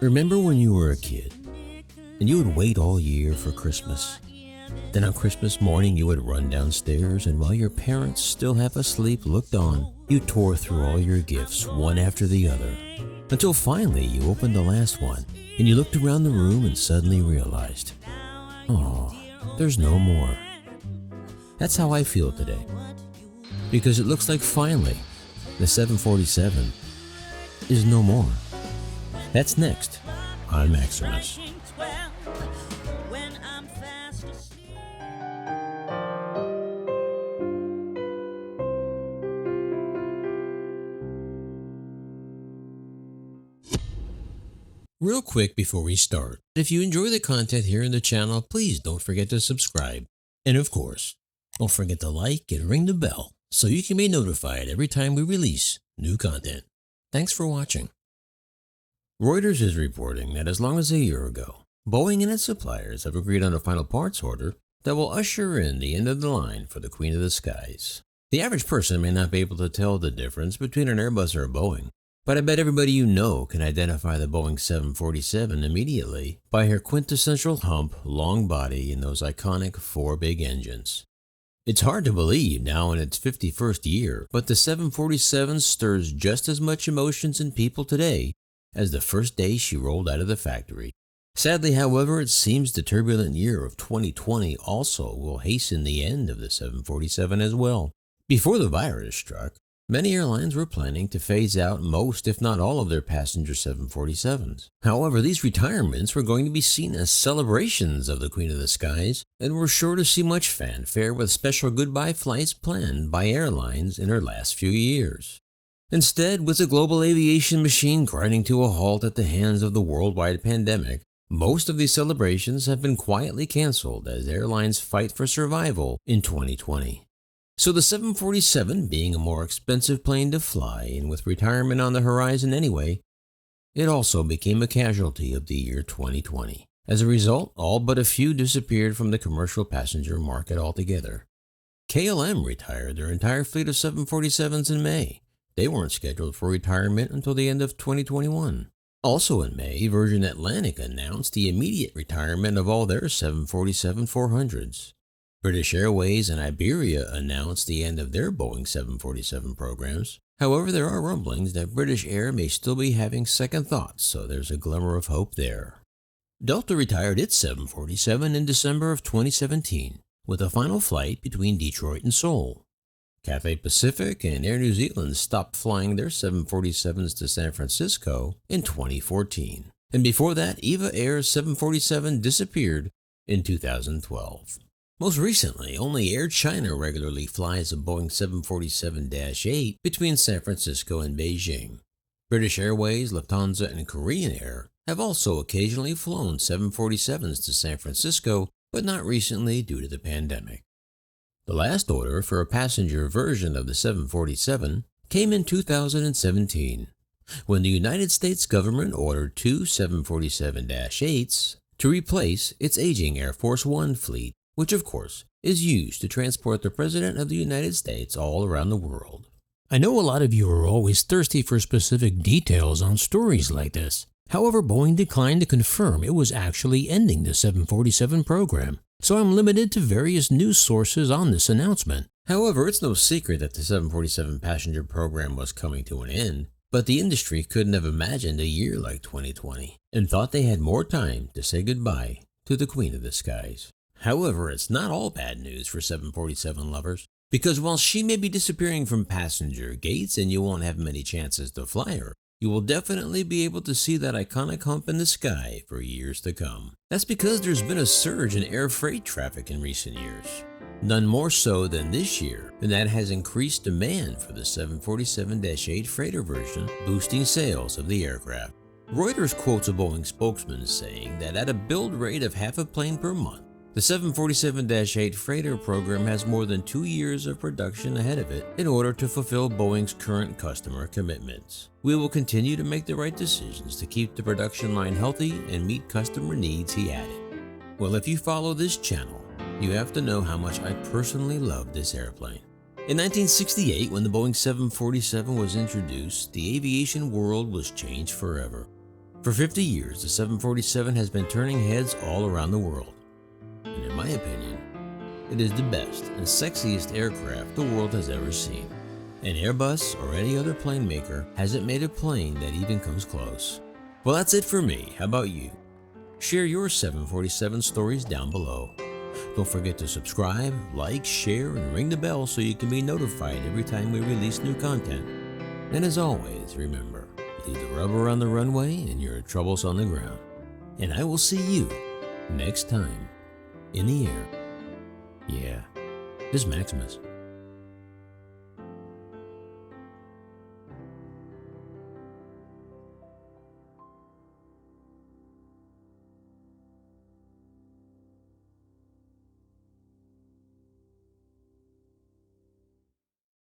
Remember when you were a kid and you would wait all year for Christmas? Then on Christmas morning you would run downstairs, and while your parents still half asleep looked on, you tore through all your gifts one after the other, until finally you opened the last one and you looked around the room and suddenly realized, oh, there's no more. That's how I feel today, because it looks like finally the 747 is no more. That's next on Maximus. Real quick before we start, if you enjoy the content here in the channel, please don't forget to subscribe. And of course, don't forget to like and ring the bell so you can be notified every time we release new content. Thanks for watching. Reuters is reporting that as long as a year ago, Boeing and its suppliers have agreed on a final parts order that will usher in the end of the line for the Queen of the Skies. The average person may not be able to tell the difference between an Airbus or a Boeing, but I bet everybody you know can identify the Boeing 747 immediately by her quintessential hump, long body, and those iconic four big engines. It's hard to believe now in its 51st year, but the 747 stirs just as much emotions in people today as the first day she rolled out of the factory. Sadly, however, it seems the turbulent year of 2020 also will hasten the end of the 747 as well. Before the virus struck, many airlines were planning to phase out most, if not all, of their passenger 747s. However, these retirements were going to be seen as celebrations of the Queen of the Skies, and were sure to see much fanfare with special goodbye flights planned by airlines in her last few years. Instead, with the global aviation machine grinding to a halt at the hands of the worldwide pandemic, most of these celebrations have been quietly canceled as airlines fight for survival in 2020. So the 747 being a more expensive plane to fly, and with retirement on the horizon anyway, it also became a casualty of the year 2020. As a result, all but a few disappeared from the commercial passenger market altogether. KLM retired their entire fleet of 747s in May. They weren't scheduled for retirement until the end of 2021. Also in May, Virgin Atlantic announced the immediate retirement of all their 747-400s. British Airways and Iberia announced the end of their Boeing 747 programs. However, there are rumblings that British Air may still be having second thoughts, so there's a glimmer of hope there. Delta retired its 747 in December of 2017, with a final flight between Detroit and Seoul. Cathay Pacific and Air New Zealand stopped flying their 747s to San Francisco in 2014. And before that, EVA Air's 747 disappeared in 2012. Most recently, only Air China regularly flies a Boeing 747-8 between San Francisco and Beijing. British Airways, Lufthansa, and Korean Air have also occasionally flown 747s to San Francisco, but not recently due to the pandemic. The last order for a passenger version of the 747 came in 2017, when the United States government ordered two 747-8s to replace its aging Air Force One fleet, which of course is used to transport the President of the United States all around the world. I know a lot of you are always thirsty for specific details on stories like this. However, Boeing declined to confirm it was actually ending the 747 program, so I'm limited to various news sources on this announcement. However, it's no secret that the 747 passenger program was coming to an end, but the industry couldn't have imagined a year like 2020 and thought they had more time to say goodbye to the Queen of the Skies. However, it's not all bad news for 747 lovers, because while she may be disappearing from passenger gates and you won't have many chances to fly her, you will definitely be able to see that iconic hump in the sky for years to come. That's because there's been a surge in air freight traffic in recent years. None more so than this year, and that has increased demand for the 747-8 freighter version, boosting sales of the aircraft. Reuters quotes a Boeing spokesman saying that at a build rate of half a plane per month, the 747-8 freighter program has more than 2 years of production ahead of it in order to fulfill Boeing's current customer commitments. We will continue to make the right decisions to keep the production line healthy and meet customer needs, he added. Well, if you follow this channel, you have to know how much I personally love this airplane. In 1968, when the Boeing 747 was introduced, the aviation world was changed forever. For 50 years, the 747 has been turning heads all around the world. And in my opinion, it is the best and sexiest aircraft the world has ever seen. And Airbus or any other plane maker hasn't made a plane that even comes close. Well, that's it for me. How about you? Share your 747 stories down below. Don't forget to subscribe, like, share, and ring the bell so you can be notified every time we release new content. And as always, remember, leave the rubber on the runway and your troubles on the ground. And I will see you next time in the air. Yeah, this is Maximus.